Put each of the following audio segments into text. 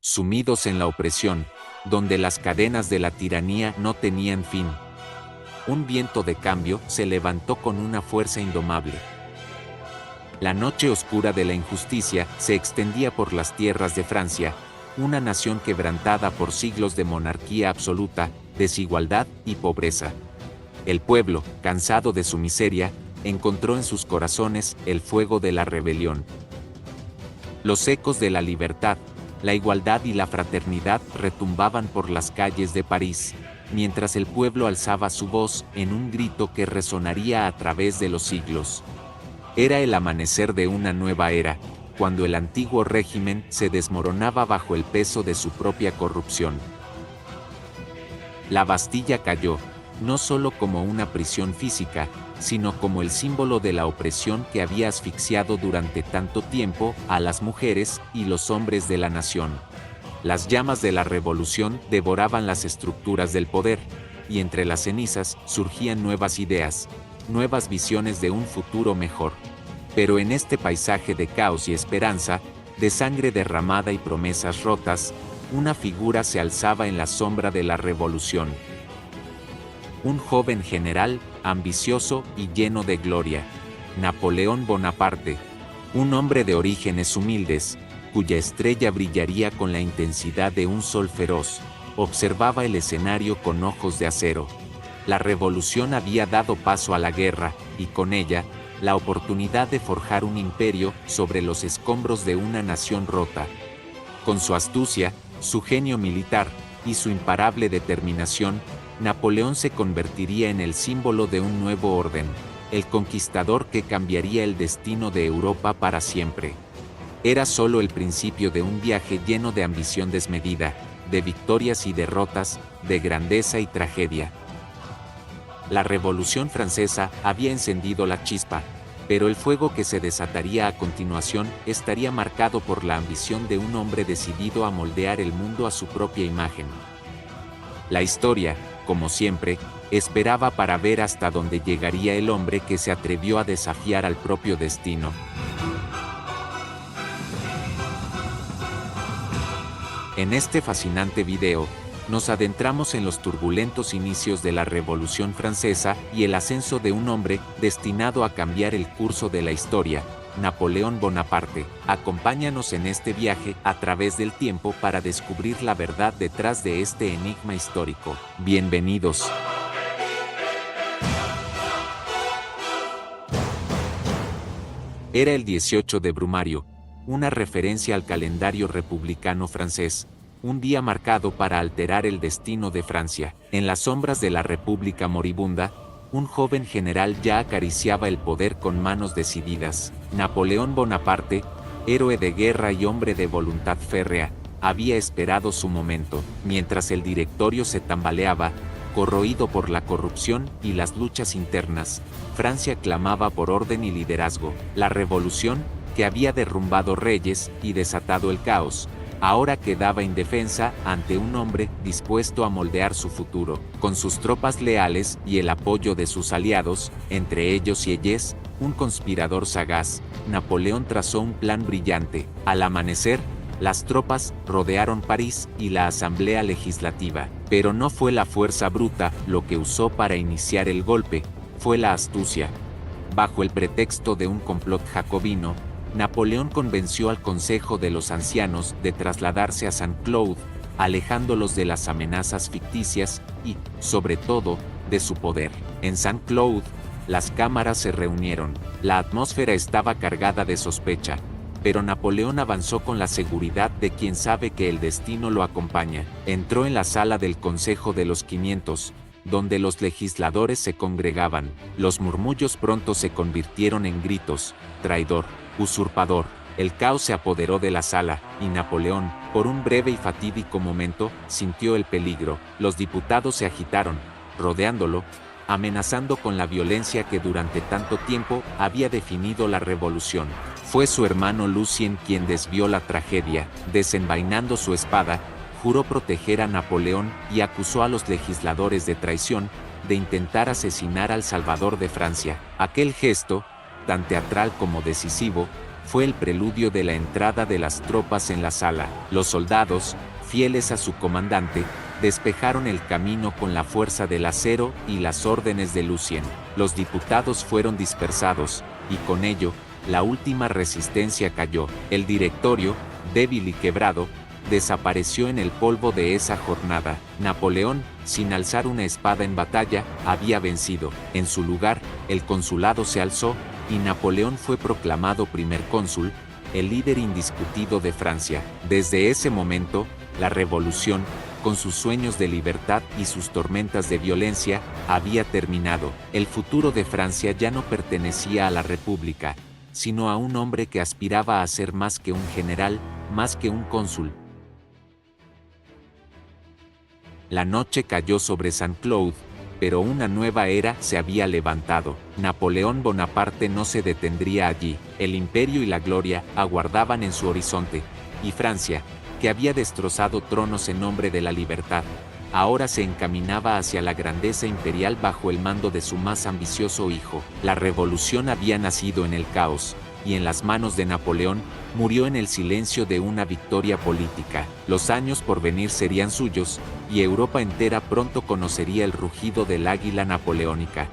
sumidos en la opresión, donde las cadenas de la tiranía no tenían fin. Un viento de cambio se levantó con una fuerza indomable. La noche oscura de la injusticia se extendía por las tierras de Francia, una nación quebrantada por siglos de monarquía absoluta, desigualdad y pobreza. El pueblo, cansado de su miseria, encontró en sus corazones el fuego de la rebelión. Los ecos de la libertad, la igualdad y la fraternidad retumbaban por las calles de París, mientras el pueblo alzaba su voz en un grito que resonaría a través de los siglos. Era el amanecer de una nueva era, cuando el antiguo régimen se desmoronaba bajo el peso de su propia corrupción. La Bastilla cayó, no solo como una prisión física, sino como el símbolo de la opresión que había asfixiado durante tanto tiempo a las mujeres y los hombres de la nación. Las llamas de la revolución devoraban las estructuras del poder, y entre las cenizas surgían nuevas ideas, nuevas visiones de un futuro mejor. Pero en este paisaje de caos y esperanza, de sangre derramada y promesas rotas, una figura se alzaba en la sombra de la revolución. Un joven general, ambicioso y lleno de gloria, Napoleón Bonaparte, un hombre de orígenes humildes, cuya estrella brillaría con la intensidad de un sol feroz, observaba el escenario con ojos de acero. La revolución había dado paso a la guerra, y con ella, la oportunidad de forjar un imperio sobre los escombros de una nación rota. Con su astucia, su genio militar, y su imparable determinación, Napoleón se convertiría en el símbolo de un nuevo orden, el conquistador que cambiaría el destino de Europa para siempre. Era solo el principio de un viaje lleno de ambición desmedida, de victorias y derrotas, de grandeza y tragedia. La Revolución Francesa había encendido la chispa, pero el fuego que se desataría a continuación estaría marcado por la ambición de un hombre decidido a moldear el mundo a su propia imagen. La historia, como siempre, esperaba para ver hasta dónde llegaría el hombre que se atrevió a desafiar al propio destino. En este fascinante video, nos adentramos en los turbulentos inicios de la Revolución Francesa y el ascenso de un hombre destinado a cambiar el curso de la historia, Napoleón Bonaparte. Acompáñanos en este viaje a través del tiempo para descubrir la verdad detrás de este enigma histórico. Bienvenidos. Era el 18 de Brumario, una referencia al calendario republicano francés, un día marcado para alterar el destino de Francia. En las sombras de la República moribunda, un joven general ya acariciaba el poder con manos decididas. Napoleón Bonaparte, héroe de guerra y hombre de voluntad férrea, había esperado su momento. Mientras el directorio se tambaleaba, corroído por la corrupción y las luchas internas, Francia clamaba por orden y liderazgo. La revolución, que había derrumbado reyes y desatado el caos, ahora quedaba indefensa ante un hombre dispuesto a moldear su futuro. Con sus tropas leales y el apoyo de sus aliados, entre ellos Sieyès, un conspirador sagaz, Napoleón trazó un plan brillante. Al amanecer, las tropas rodearon París y la Asamblea Legislativa. Pero no fue la fuerza bruta lo que usó para iniciar el golpe, fue la astucia. Bajo el pretexto de un complot jacobino, Napoleón convenció al Consejo de los Ancianos de trasladarse a Saint-Cloud, alejándolos de las amenazas ficticias y, sobre todo, de su poder. En Saint-Cloud, las cámaras se reunieron. La atmósfera estaba cargada de sospecha, pero Napoleón avanzó con la seguridad de quien sabe que el destino lo acompaña. Entró en la sala del Consejo de los 500, donde los legisladores se congregaban. Los murmullos pronto se convirtieron en gritos: traidor, usurpador. El caos se apoderó de la sala, y Napoleón, por un breve y fatídico momento, sintió el peligro. Los diputados se agitaron, rodeándolo, amenazando con la violencia que durante tanto tiempo había definido la revolución. Fue su hermano Lucien quien desvió la tragedia. Desenvainando su espada, juró proteger a Napoleón y acusó a los legisladores de traición, de intentar asesinar al Salvador de Francia. Aquel gesto, tan teatral como decisivo, fue el preludio de la entrada de las tropas en la sala. Los soldados, fieles a su comandante, despejaron el camino con la fuerza del acero y las órdenes de Lucien. Los diputados fueron dispersados, y con ello, la última resistencia cayó. El directorio, débil y quebrado, desapareció en el polvo de esa jornada. Napoleón, sin alzar una espada en batalla, había vencido. En su lugar, el consulado se alzó, y Napoleón fue proclamado primer cónsul, el líder indiscutido de Francia. Desde ese momento, la revolución, con sus sueños de libertad y sus tormentas de violencia, había terminado. El futuro de Francia ya no pertenecía a la República, sino a un hombre que aspiraba a ser más que un general, más que un cónsul. La noche cayó sobre Saint-Cloud, pero una nueva era se había levantado. Napoleón Bonaparte no se detendría allí. El imperio y la gloria aguardaban en su horizonte, y Francia, que había destrozado tronos en nombre de la libertad, ahora se encaminaba hacia la grandeza imperial bajo el mando de su más ambicioso hijo. La revolución había nacido en el caos, y en las manos de Napoleón, murió en el silencio de una victoria política. Los años por venir serían suyos, y Europa entera pronto conocería el rugido del águila napoleónica.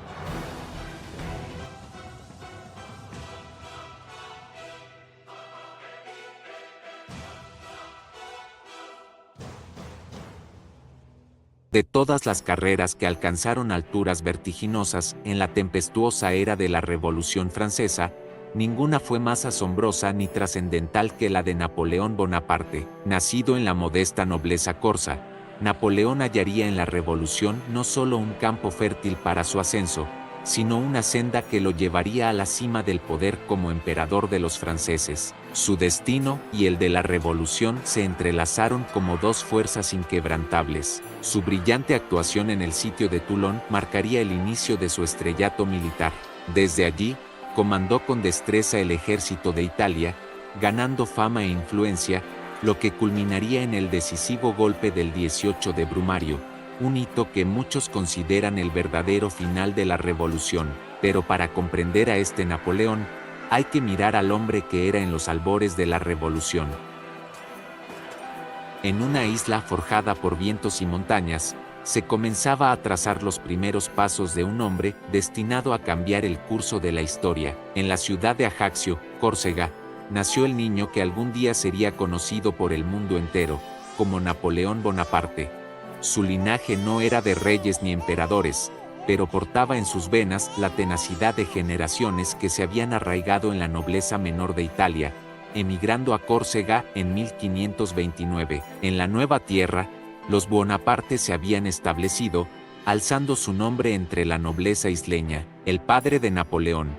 De todas las carreras que alcanzaron alturas vertiginosas en la tempestuosa era de la Revolución Francesa, ninguna fue más asombrosa ni trascendental que la de Napoleón Bonaparte. Nacido en la modesta nobleza corsa, Napoleón hallaría en la Revolución no solo un campo fértil para su ascenso, sino una senda que lo llevaría a la cima del poder como emperador de los franceses. Su destino y el de la Revolución se entrelazaron como dos fuerzas inquebrantables. Su brillante actuación en el sitio de Toulon marcaría el inicio de su estrellato militar. Desde allí, comandó con destreza el ejército de Italia, ganando fama e influencia, lo que culminaría en el decisivo golpe del 18 de Brumario, un hito que muchos consideran el verdadero final de la revolución. Pero para comprender a este Napoleón, hay que mirar al hombre que era en los albores de la revolución. En una isla forjada por vientos y montañas, se comenzaba a trazar los primeros pasos de un hombre destinado a cambiar el curso de la historia. En la ciudad de Ajaccio, Córcega, nació el niño que algún día sería conocido por el mundo entero, como Napoleón Bonaparte. Su linaje no era de reyes ni emperadores, pero portaba en sus venas la tenacidad de generaciones que se habían arraigado en la nobleza menor de Italia, emigrando a Córcega en 1529. En la nueva tierra, los Bonaparte se habían establecido, alzando su nombre entre la nobleza isleña. El padre de Napoleón,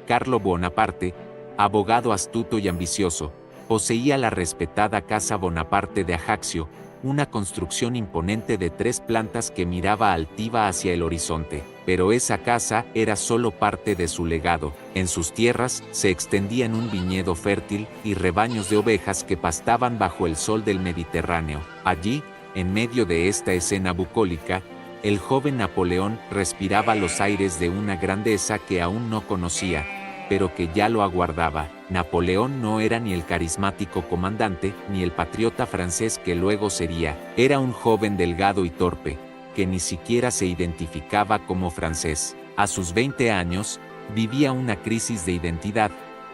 Carlo Bonaparte, abogado astuto y ambicioso, poseía la respetada Casa Bonaparte de Ajaccio, una construcción imponente de 3 plantas que miraba altiva hacia el horizonte. Pero esa casa era solo parte de su legado. En sus tierras se extendían un viñedo fértil y rebaños de ovejas que pastaban bajo el sol del Mediterráneo. Allí, en medio de esta escena bucólica, el joven Napoleón respiraba los aires de una grandeza que aún no conocía, pero que ya lo aguardaba. Napoleón no era ni el carismático comandante, ni el patriota francés que luego sería. Era un joven delgado y torpe, que ni siquiera se identificaba como francés. A sus 20 años, vivía una crisis de identidad,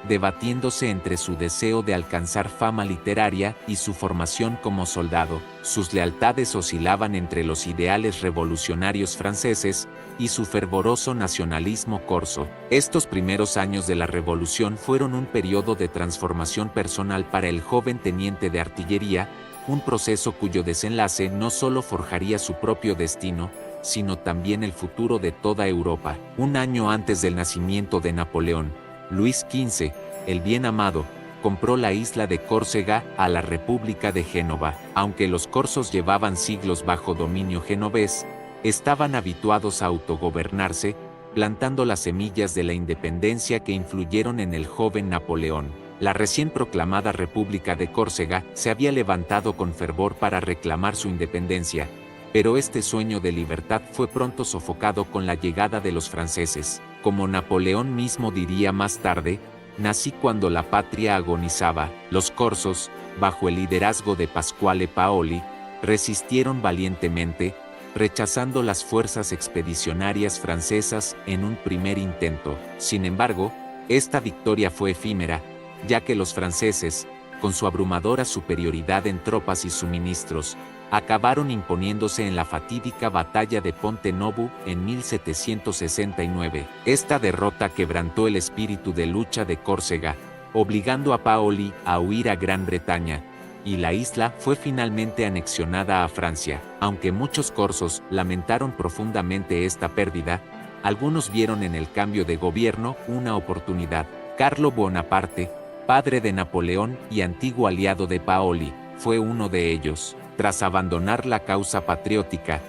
debatiéndose entre su deseo de alcanzar fama literaria y su formación como soldado. Sus lealtades oscilaban entre los ideales revolucionarios franceses y su fervoroso nacionalismo corso. Estos primeros años de la revolución fueron un periodo de transformación personal para el joven teniente de artillería, un proceso cuyo desenlace no solo forjaría su propio destino, sino también el futuro de toda Europa. Un año antes del nacimiento de Napoleón, Luis XV, el bien amado, compró la isla de Córcega a la República de Génova. Aunque los corsos llevaban siglos bajo dominio genovés, estaban habituados a autogobernarse, plantando las semillas de la independencia que influyeron en el joven Napoleón. La recién proclamada República de Córcega se había levantado con fervor para reclamar su independencia, pero este sueño de libertad fue pronto sofocado con la llegada de los franceses. Como Napoleón mismo diría más tarde, nací cuando la patria agonizaba. Los corsos, bajo el liderazgo de Pasquale Paoli, resistieron valientemente, rechazando las fuerzas expedicionarias francesas en un primer intento. Sin embargo, esta victoria fue efímera, ya que los franceses, con su abrumadora superioridad en tropas y suministros, acabaron imponiéndose en la fatídica batalla de Ponte Novo en 1769. Esta derrota quebrantó el espíritu de lucha de Córcega, obligando a Paoli a huir a Gran Bretaña, y la isla fue finalmente anexionada a Francia. Aunque muchos corsos lamentaron profundamente esta pérdida, algunos vieron en el cambio de gobierno una oportunidad. Carlo Bonaparte, padre de Napoleón y antiguo aliado de Paoli, fue uno de ellos. Tras abandonar la causa patriótica,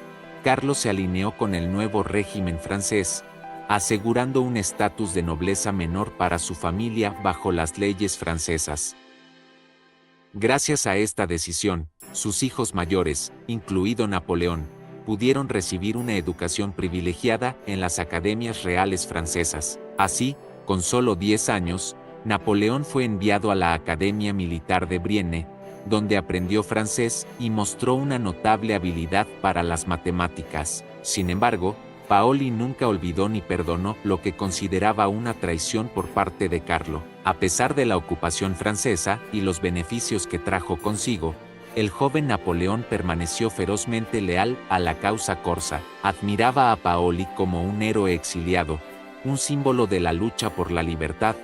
Carlos se alineó con el nuevo régimen francés, asegurando un estatus de nobleza menor para su familia bajo las leyes francesas. Gracias a esta decisión, sus hijos mayores, incluido Napoleón, pudieron recibir una educación privilegiada en las academias reales francesas. Así, con solo 10 años, Napoleón fue enviado a la Academia Militar de Brienne, donde aprendió francés y mostró una notable habilidad para las matemáticas. Sin embargo, Paoli nunca olvidó ni perdonó lo que consideraba una traición por parte de Carlo. A pesar de la ocupación francesa y los beneficios que trajo consigo, el joven Napoleón permaneció ferozmente leal a la causa corsa. Admiraba a Paoli como un héroe exiliado, un símbolo de la lucha por la libertad,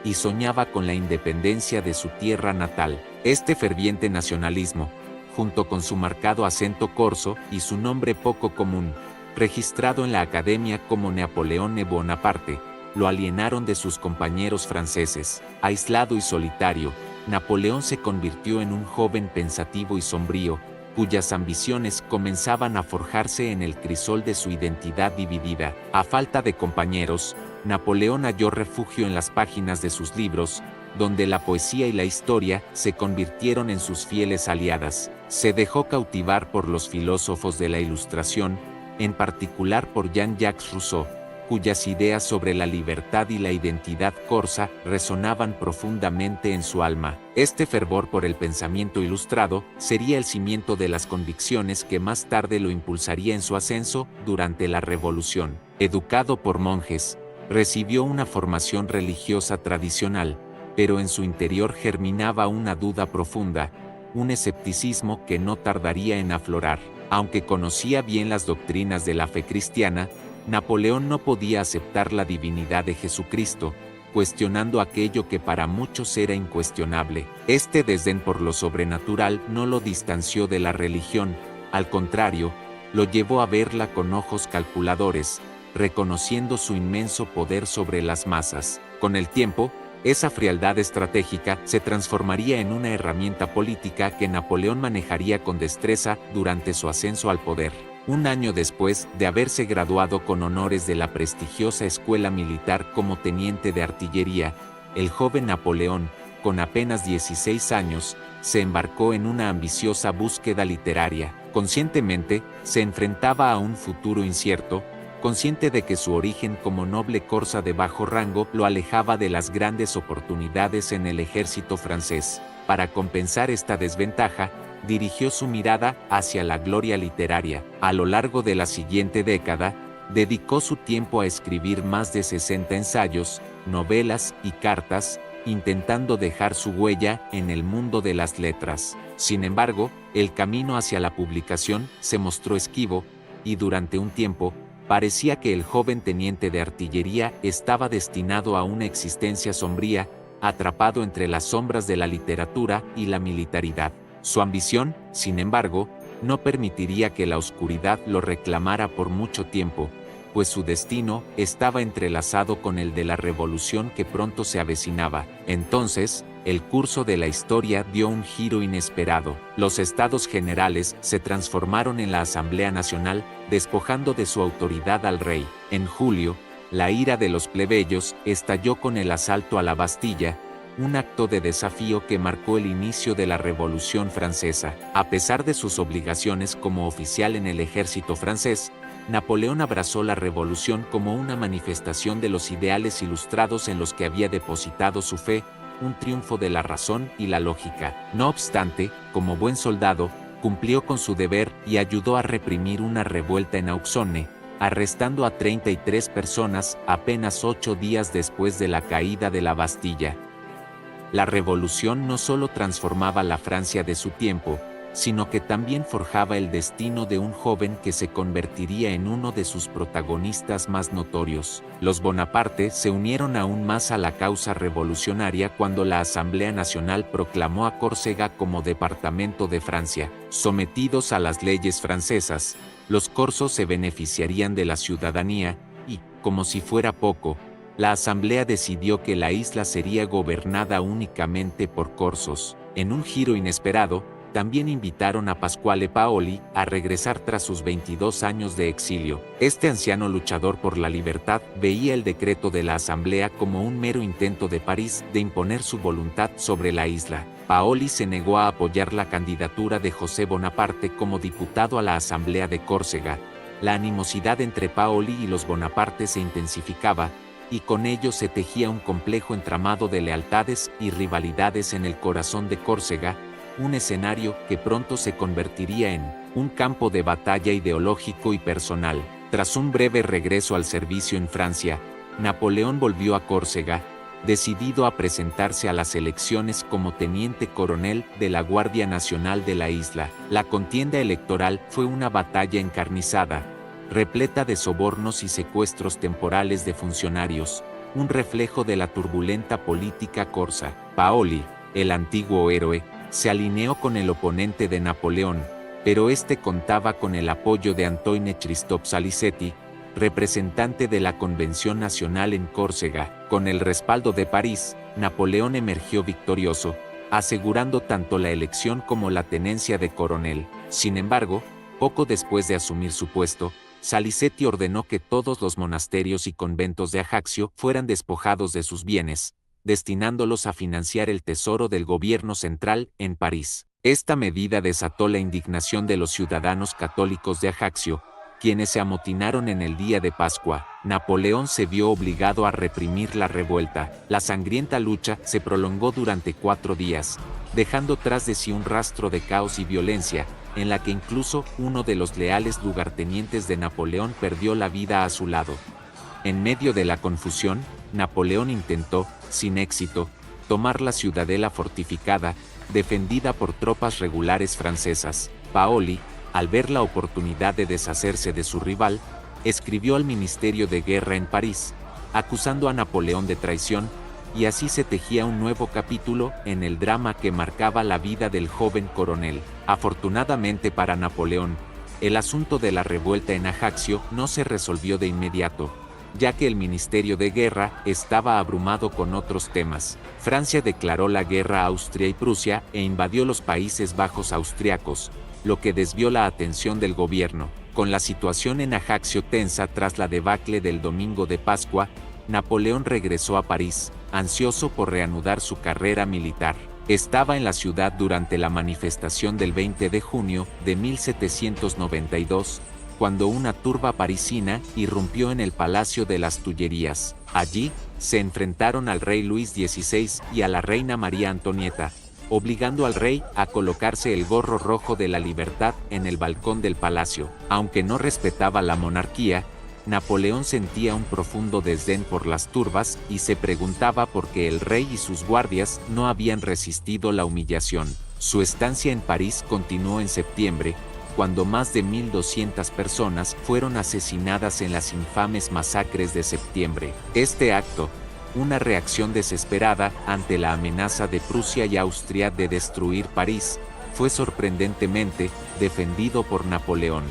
y soñaba con la independencia de su tierra natal. Este ferviente nacionalismo, junto con su marcado acento corso y su nombre poco común, registrado en la Academia como Napoleone Bonaparte, lo alienaron de sus compañeros franceses. Aislado y solitario, Napoleón se convirtió en un joven pensativo y sombrío, cuyas ambiciones comenzaban a forjarse en el crisol de su identidad dividida. A falta de compañeros, Napoleón halló refugio en las páginas de sus libros, donde la poesía y la historia se convirtieron en sus fieles aliadas. Se dejó cautivar por los filósofos de la Ilustración, en particular por Jean-Jacques Rousseau, cuyas ideas sobre la libertad y la identidad corsa resonaban profundamente en su alma. Este fervor por el pensamiento ilustrado sería el cimiento de las convicciones que más tarde lo impulsaría en su ascenso durante la Revolución. Educado por monjes, recibió una formación religiosa tradicional, pero en su interior germinaba una duda profunda, un escepticismo que no tardaría en aflorar. Aunque conocía bien las doctrinas de la fe cristiana, Napoleón no podía aceptar la divinidad de Jesucristo, cuestionando aquello que para muchos era incuestionable. Este desdén por lo sobrenatural no lo distanció de la religión, al contrario, lo llevó a verla con ojos calculadores, reconociendo su inmenso poder sobre las masas. Con el tiempo, esa frialdad estratégica se transformaría en una herramienta política que Napoleón manejaría con destreza durante su ascenso al poder. Un año después de haberse graduado con honores de la prestigiosa escuela militar como teniente de artillería, el joven Napoleón, con apenas 16 años, se embarcó en una ambiciosa búsqueda literaria. Conscientemente, se enfrentaba a un futuro incierto, consciente de que su origen como noble corsa de bajo rango lo alejaba de las grandes oportunidades en el ejército francés. Para compensar esta desventaja, dirigió su mirada hacia la gloria literaria. A lo largo de la siguiente década, dedicó su tiempo a escribir más de 60 ensayos, novelas y cartas, intentando dejar su huella en el mundo de las letras. Sin embargo, el camino hacia la publicación se mostró esquivo, y durante un tiempo, parecía que el joven teniente de artillería estaba destinado a una existencia sombría, atrapado entre las sombras de la literatura y la militaridad. Su ambición, sin embargo, no permitiría que la oscuridad lo reclamara por mucho tiempo, pues su destino estaba entrelazado con el de la revolución que pronto se avecinaba. Entonces, el curso de la historia dio un giro inesperado. Los Estados Generales se transformaron en la Asamblea Nacional, despojando de su autoridad al rey. En julio, la ira de los plebeyos estalló con el asalto a la Bastilla, un acto de desafío que marcó el inicio de la Revolución Francesa. A pesar de sus obligaciones como oficial en el ejército francés, Napoleón abrazó la revolución como una manifestación de los ideales ilustrados en los que había depositado su fe, un triunfo de la razón y la lógica. No obstante, como buen soldado, cumplió con su deber y ayudó a reprimir una revuelta en Auxonne, arrestando a 33 personas apenas 8 días después de la caída de la Bastilla. La revolución no solo transformaba la Francia de su tiempo, sino que también forjaba el destino de un joven que se convertiría en uno de sus protagonistas más notorios. Los Bonaparte se unieron aún más a la causa revolucionaria cuando la Asamblea Nacional proclamó a Córcega como departamento de Francia. Sometidos a las leyes francesas, los corsos se beneficiarían de la ciudadanía, y, como si fuera poco, la Asamblea decidió que la isla sería gobernada únicamente por corsos. En un giro inesperado, también invitaron a Pasquale Paoli a regresar tras sus 22 años de exilio. Este anciano luchador por la libertad veía el decreto de la Asamblea como un mero intento de París de imponer su voluntad sobre la isla. Paoli se negó a apoyar la candidatura de José Bonaparte como diputado a la Asamblea de Córcega. La animosidad entre Paoli y los Bonaparte se intensificaba, y con ello se tejía un complejo entramado de lealtades y rivalidades en el corazón de Córcega, un escenario que pronto se convertiría en un campo de batalla ideológico y personal. Tras un breve regreso al servicio en Francia, Napoleón volvió a Córcega, decidido a presentarse a las elecciones como teniente coronel de la Guardia Nacional de la isla. La contienda electoral fue una batalla encarnizada, repleta de sobornos y secuestros temporales de funcionarios, un reflejo de la turbulenta política corsa. Paoli, el antiguo héroe, se alineó con el oponente de Napoleón, pero este contaba con el apoyo de Antoine Christophe Salicetti, representante de la Convención Nacional en Córcega. Con el respaldo de París, Napoleón emergió victorioso, asegurando tanto la elección como la tenencia de coronel. Sin embargo, poco después de asumir su puesto, Salicetti ordenó que todos los monasterios y conventos de Ajaccio fueran despojados de sus bienes, destinándolos a financiar el tesoro del gobierno central en París. Esta medida desató la indignación de los ciudadanos católicos de Ajaccio, quienes se amotinaron en el día de Pascua. Napoleón se vio obligado a reprimir la revuelta. La sangrienta lucha se prolongó durante 4 días, dejando tras de sí un rastro de caos y violencia, en la que incluso uno de los leales lugartenientes de Napoleón perdió la vida a su lado. En medio de la confusión, Napoleón intentó, sin éxito, tomar la ciudadela fortificada, defendida por tropas regulares francesas. Paoli, al ver la oportunidad de deshacerse de su rival, escribió al Ministerio de Guerra en París, acusando a Napoleón de traición, y así se tejía un nuevo capítulo en el drama que marcaba la vida del joven coronel. Afortunadamente para Napoleón, el asunto de la revuelta en Ajaccio no se resolvió de inmediato, ya que el Ministerio de Guerra estaba abrumado con otros temas. Francia declaró la guerra a Austria y Prusia e invadió los Países Bajos austriacos, lo que desvió la atención del gobierno. Con la situación en Ajaccio tensa tras la debacle del domingo de Pascua, Napoleón regresó a París, ansioso por reanudar su carrera militar. Estaba en la ciudad durante la manifestación del 20 de junio de 1792, cuando una turba parisina irrumpió en el Palacio de las Tullerías. Allí, se enfrentaron al rey Luis XVI y a la reina María Antonieta, obligando al rey a colocarse el gorro rojo de la libertad en el balcón del palacio. Aunque no respetaba la monarquía, Napoleón sentía un profundo desdén por las turbas y se preguntaba por qué el rey y sus guardias no habían resistido la humillación. Su estancia en París continuó en septiembre, cuando más de 1.200 personas fueron asesinadas en las infames masacres de septiembre. Este acto, una reacción desesperada ante la amenaza de Prusia y Austria de destruir París, fue sorprendentemente defendido por Napoleón.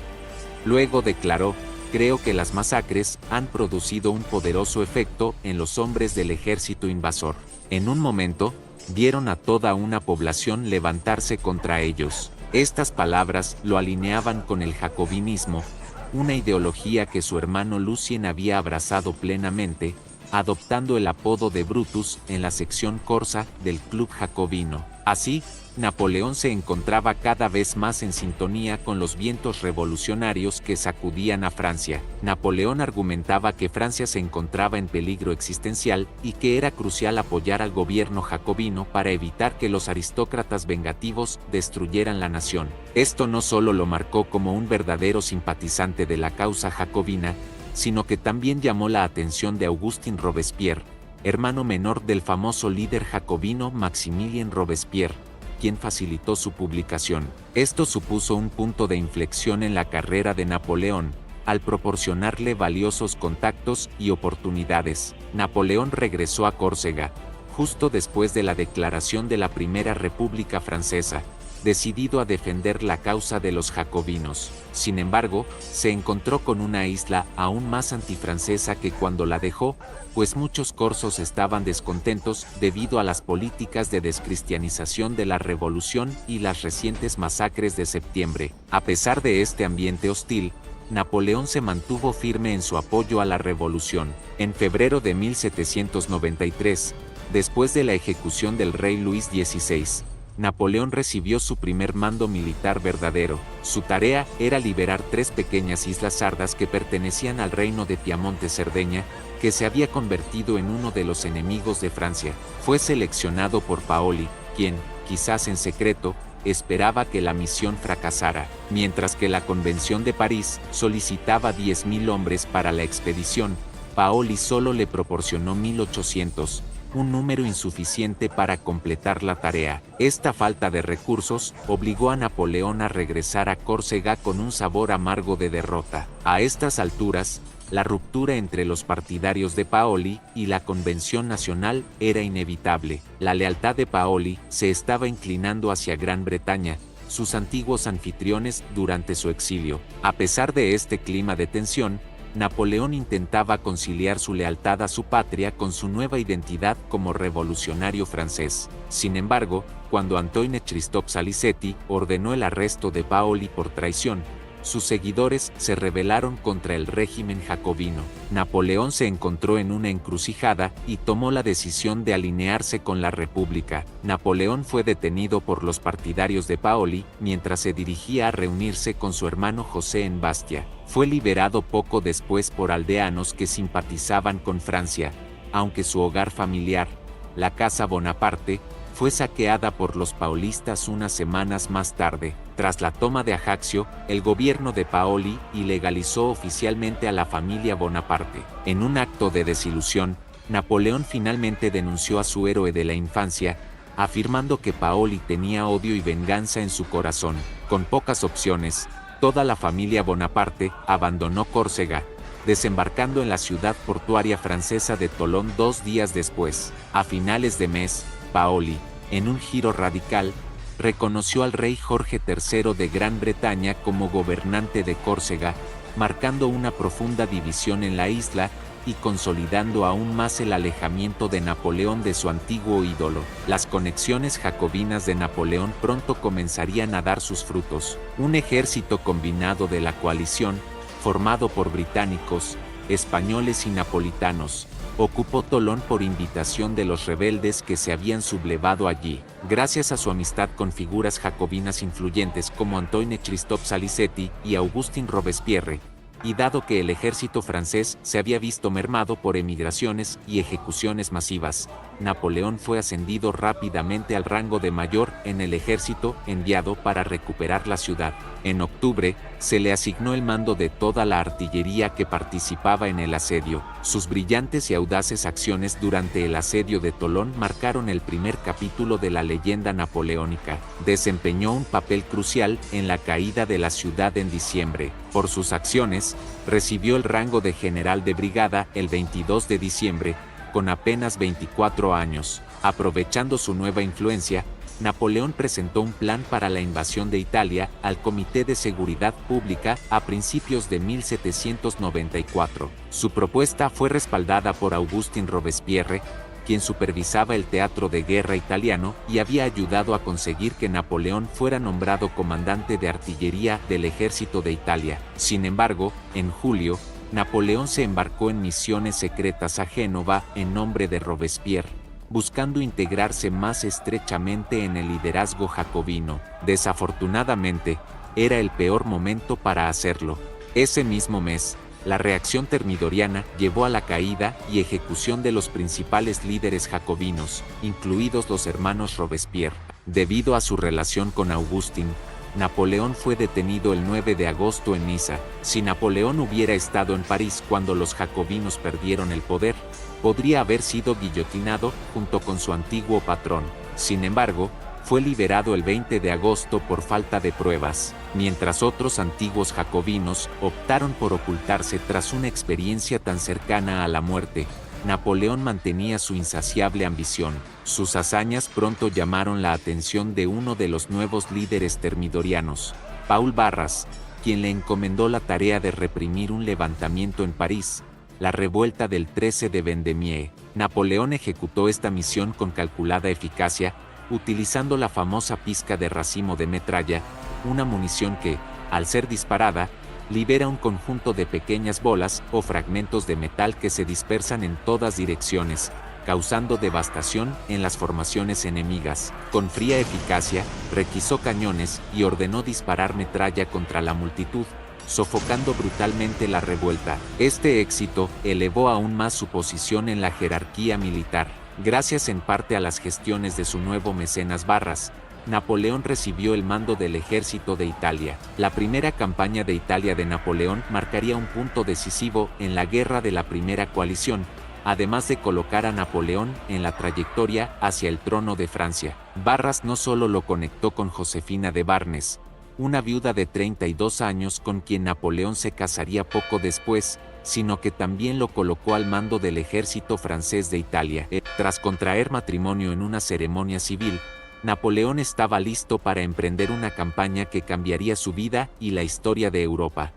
Luego declaró: "Creo que las masacres han producido un poderoso efecto en los hombres del ejército invasor. En un momento, vieron a toda una población levantarse contra ellos". Estas palabras lo alineaban con el jacobinismo, una ideología que su hermano Lucien había abrazado plenamente, adoptando el apodo de Brutus en la sección corsa del Club Jacobino. Así, Napoleón se encontraba cada vez más en sintonía con los vientos revolucionarios que sacudían a Francia. Napoleón argumentaba que Francia se encontraba en peligro existencial y que era crucial apoyar al gobierno jacobino para evitar que los aristócratas vengativos destruyeran la nación. Esto no solo lo marcó como un verdadero simpatizante de la causa jacobina, sino que también llamó la atención de Augustin Robespierre, hermano menor del famoso líder jacobino Maximilien Robespierre, quien facilitó su publicación. Esto supuso un punto de inflexión en la carrera de Napoleón, al proporcionarle valiosos contactos y oportunidades. Napoleón regresó a Córcega, justo después de la declaración de la Primera República Francesa, decidido a defender la causa de los jacobinos. Sin embargo, se encontró con una isla aún más antifrancesa que cuando la dejó, pues muchos corsos estaban descontentos debido a las políticas de descristianización de la revolución y las recientes masacres de septiembre. A pesar de este ambiente hostil, Napoleón se mantuvo firme en su apoyo a la revolución. En febrero de 1793, después de la ejecución del rey Luis XVI, Napoleón recibió su primer mando militar verdadero. Su tarea era liberar 3 pequeñas islas sardas que pertenecían al reino de Piamonte-Cerdeña, que se había convertido en uno de los enemigos de Francia. Fue seleccionado por Paoli, quien, quizás en secreto, esperaba que la misión fracasara, mientras que la Convención de París solicitaba 10.000 hombres para la expedición. Paoli solo le proporcionó 1.800. Un número insuficiente para completar la tarea. Esta falta de recursos obligó a Napoleón a regresar a Córcega con un sabor amargo de derrota. A estas alturas, la ruptura entre los partidarios de Paoli y la Convención Nacional era inevitable. La lealtad de Paoli se estaba inclinando hacia Gran Bretaña, sus antiguos anfitriones durante su exilio. A pesar de este clima de tensión, Napoleón intentaba conciliar su lealtad a su patria con su nueva identidad como revolucionario francés. Sin embargo, cuando Antoine Christophe Salicetti ordenó el arresto de Paoli por traición, sus seguidores se rebelaron contra el régimen jacobino. Napoleón se encontró en una encrucijada y tomó la decisión de alinearse con la República. Napoleón fue detenido por los partidarios de Paoli mientras se dirigía a reunirse con su hermano José en Bastia. Fue liberado poco después por aldeanos que simpatizaban con Francia, aunque su hogar familiar, la Casa Bonaparte, fue saqueada por los paolistas unas semanas más tarde. Tras la toma de Ajaccio, el gobierno de Paoli ilegalizó oficialmente a la familia Bonaparte. En un acto de desilusión, Napoleón finalmente denunció a su héroe de la infancia, afirmando que Paoli tenía odio y venganza en su corazón. Con pocas opciones, toda la familia Bonaparte abandonó Córcega, desembarcando en la ciudad portuaria francesa de Tolón 2 días después. A finales de mes, Paoli, en un giro radical, reconoció al rey Jorge III de Gran Bretaña como gobernante de Córcega, marcando una profunda división en la isla y consolidando aún más el alejamiento de Napoleón de su antiguo ídolo. Las conexiones jacobinas de Napoleón pronto comenzarían a dar sus frutos. Un ejército combinado de la coalición, formado por británicos, españoles y napolitanos, ocupó Tolón por invitación de los rebeldes que se habían sublevado allí. Gracias a su amistad con figuras jacobinas influyentes como Antoine Christophe Salicetti y Augustin Robespierre, y dado que el ejército francés se había visto mermado por emigraciones y ejecuciones masivas, Napoleón fue ascendido rápidamente al rango de mayor en el ejército enviado para recuperar la ciudad. En octubre, se le asignó el mando de toda la artillería que participaba en el asedio. Sus brillantes y audaces acciones durante el asedio de Tolón marcaron el primer capítulo de la leyenda napoleónica. Desempeñó un papel crucial en la caída de la ciudad en diciembre. Por sus acciones, recibió el rango de general de brigada el 22 de diciembre, con apenas 24 años. Aprovechando su nueva influencia, Napoleón presentó un plan para la invasión de Italia al Comité de Seguridad Pública a principios de 1794. Su propuesta fue respaldada por Augustin Robespierre, quien supervisaba el teatro de guerra italiano y había ayudado a conseguir que Napoleón fuera nombrado comandante de artillería del ejército de Italia. Sin embargo, en julio, Napoleón se embarcó en misiones secretas a Génova en nombre de Robespierre, buscando integrarse más estrechamente en el liderazgo jacobino. Desafortunadamente, era el peor momento para hacerlo. Ese mismo mes, la reacción termidoriana llevó a la caída y ejecución de los principales líderes jacobinos, incluidos los hermanos Robespierre. Debido a su relación con Augustin, Napoleón fue detenido el 9 de agosto en Niza. Si Napoleón hubiera estado en París cuando los jacobinos perdieron el poder, podría haber sido guillotinado junto con su antiguo patrón. Sin embargo, fue liberado el 20 de agosto por falta de pruebas, mientras otros antiguos jacobinos optaron por ocultarse tras una experiencia tan cercana a la muerte. Napoleón mantenía su insaciable ambición. Sus hazañas pronto llamaron la atención de uno de los nuevos líderes termidorianos, Paul Barras, quien le encomendó la tarea de reprimir un levantamiento en París, la revuelta del 13 de Vendémiaire. Napoleón ejecutó esta misión con calculada eficacia, utilizando la famosa pizca de racimo de metralla, una munición que, al ser disparada, libera un conjunto de pequeñas bolas o fragmentos de metal que se dispersan en todas direcciones, causando devastación en las formaciones enemigas. Con fría eficacia, requisó cañones y ordenó disparar metralla contra la multitud, sofocando brutalmente la revuelta. Este éxito elevó aún más su posición en la jerarquía militar. Gracias en parte a las gestiones de su nuevo mecenas Barras, Napoleón recibió el mando del ejército de Italia. La primera campaña de Italia de Napoleón marcaría un punto decisivo en la guerra de la Primera Coalición, además de colocar a Napoleón en la trayectoria hacia el trono de Francia. Barras no solo lo conectó con Josefina de Barnes, una viuda de 32 años con quien Napoleón se casaría poco después, sino que también lo colocó al mando del ejército francés de Italia. Tras contraer matrimonio en una ceremonia civil, Napoleón estaba listo para emprender una campaña que cambiaría su vida y la historia de Europa.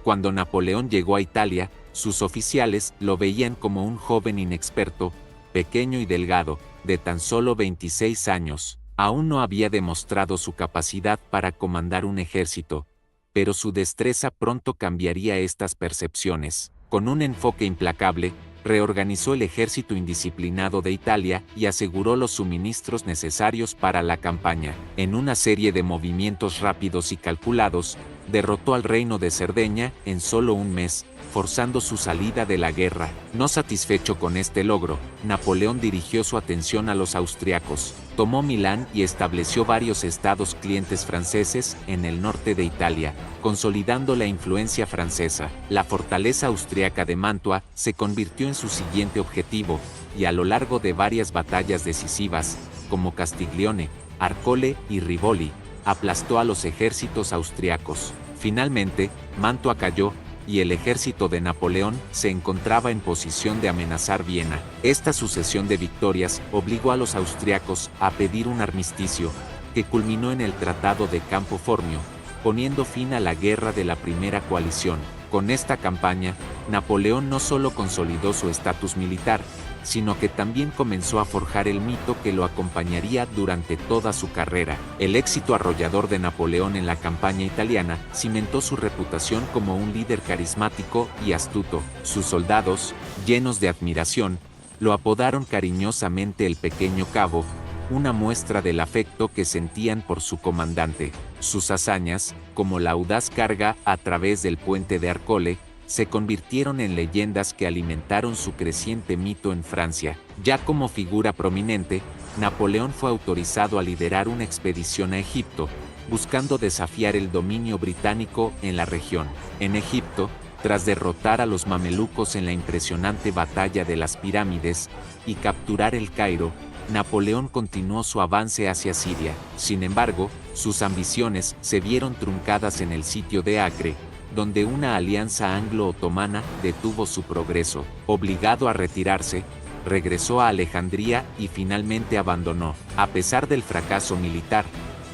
Cuando Napoleón llegó a Italia, sus oficiales lo veían como un joven inexperto, pequeño y delgado, de tan solo 26 años. Aún no había demostrado su capacidad para comandar un ejército, pero su destreza pronto cambiaría estas percepciones. Con un enfoque implacable, reorganizó el ejército indisciplinado de Italia y aseguró los suministros necesarios para la campaña. En una serie de movimientos rápidos y calculados, derrotó al reino de Cerdeña en solo un mes, forzando su salida de la guerra. No satisfecho con este logro, Napoleón dirigió su atención a los austriacos, tomó Milán y estableció varios estados clientes franceses en el norte de Italia, consolidando la influencia francesa. La fortaleza austriaca de Mantua se convirtió en su siguiente objetivo, y a lo largo de varias batallas decisivas, como Castiglione, Arcole y Rivoli, aplastó a los ejércitos austriacos. Finalmente, Mantua cayó, y el ejército de Napoleón se encontraba en posición de amenazar Viena. Esta sucesión de victorias obligó a los austriacos a pedir un armisticio, que culminó en el Tratado de Campo Formio, poniendo fin a la guerra de la Primera Coalición. Con esta campaña, Napoleón no solo consolidó su estatus militar, sino que también comenzó a forjar el mito que lo acompañaría durante toda su carrera. El éxito arrollador de Napoleón en la campaña italiana cimentó su reputación como un líder carismático y astuto. Sus soldados, llenos de admiración, lo apodaron cariñosamente el Pequeño Cabo, una muestra del afecto que sentían por su comandante. Sus hazañas, como la audaz carga a través del puente de Arcole, se convirtieron en leyendas que alimentaron su creciente mito en Francia. Ya como figura prominente, Napoleón fue autorizado a liderar una expedición a Egipto, buscando desafiar el dominio británico en la región. En Egipto, tras derrotar a los mamelucos en la impresionante batalla de las pirámides y capturar el Cairo, Napoleón continuó su avance hacia Siria. Sin embargo, sus ambiciones se vieron truncadas en el sitio de Acre, donde una alianza anglo-otomana detuvo su progreso. Obligado a retirarse, regresó a Alejandría y finalmente abandonó. A pesar del fracaso militar,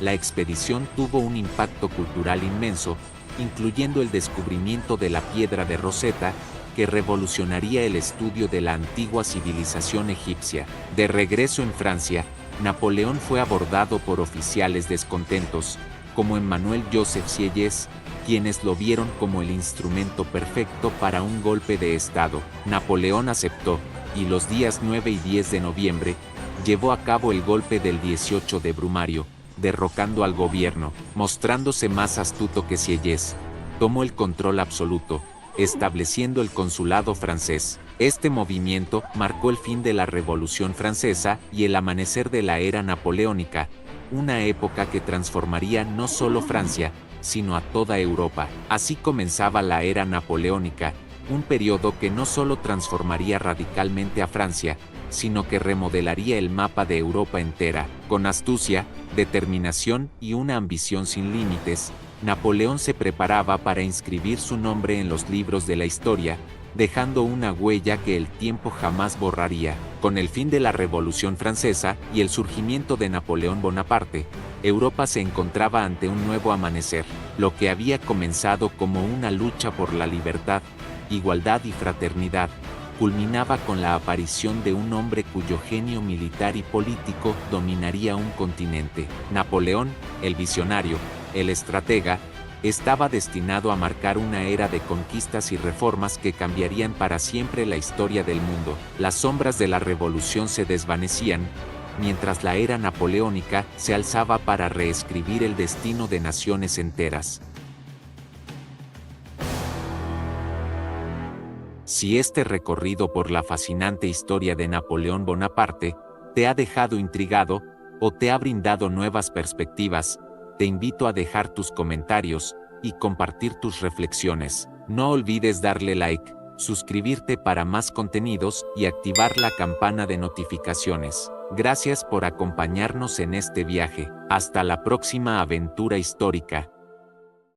la expedición tuvo un impacto cultural inmenso, incluyendo el descubrimiento de la piedra de Rosetta, que revolucionaría el estudio de la antigua civilización egipcia. De regreso en Francia, Napoleón fue abordado por oficiales descontentos, como Emmanuel Joseph Sieyès, quienes lo vieron como el instrumento perfecto para un golpe de Estado. Napoleón aceptó, y los días 9 y 10 de noviembre, llevó a cabo el golpe del 18 de Brumario, derrocando al gobierno, mostrándose más astuto que Sieyès. Tomó el control absoluto, estableciendo el consulado francés. Este movimiento marcó el fin de la Revolución Francesa y el amanecer de la era napoleónica, una época que transformaría no solo Francia, sino a toda Europa. Así comenzaba la era napoleónica, un periodo que no solo transformaría radicalmente a Francia, sino que remodelaría el mapa de Europa entera. Con astucia, determinación y una ambición sin límites, Napoleón se preparaba para inscribir su nombre en los libros de la historia, dejando una huella que el tiempo jamás borraría. Con el fin de la Revolución Francesa y el surgimiento de Napoleón Bonaparte, Europa se encontraba ante un nuevo amanecer. Lo que había comenzado como una lucha por la libertad, igualdad y fraternidad, culminaba con la aparición de un hombre cuyo genio militar y político dominaría un continente. Napoleón, el visionario, el estratega, estaba destinado a marcar una era de conquistas y reformas que cambiarían para siempre la historia del mundo. Las sombras de la revolución se desvanecían, mientras la era napoleónica se alzaba para reescribir el destino de naciones enteras. Si este recorrido por la fascinante historia de Napoleón Bonaparte te ha dejado intrigado o te ha brindado nuevas perspectivas, te invito a dejar tus comentarios y compartir tus reflexiones. No olvides darle like, suscribirte para más contenidos y activar la campana de notificaciones. Gracias por acompañarnos en este viaje. Hasta la próxima aventura histórica.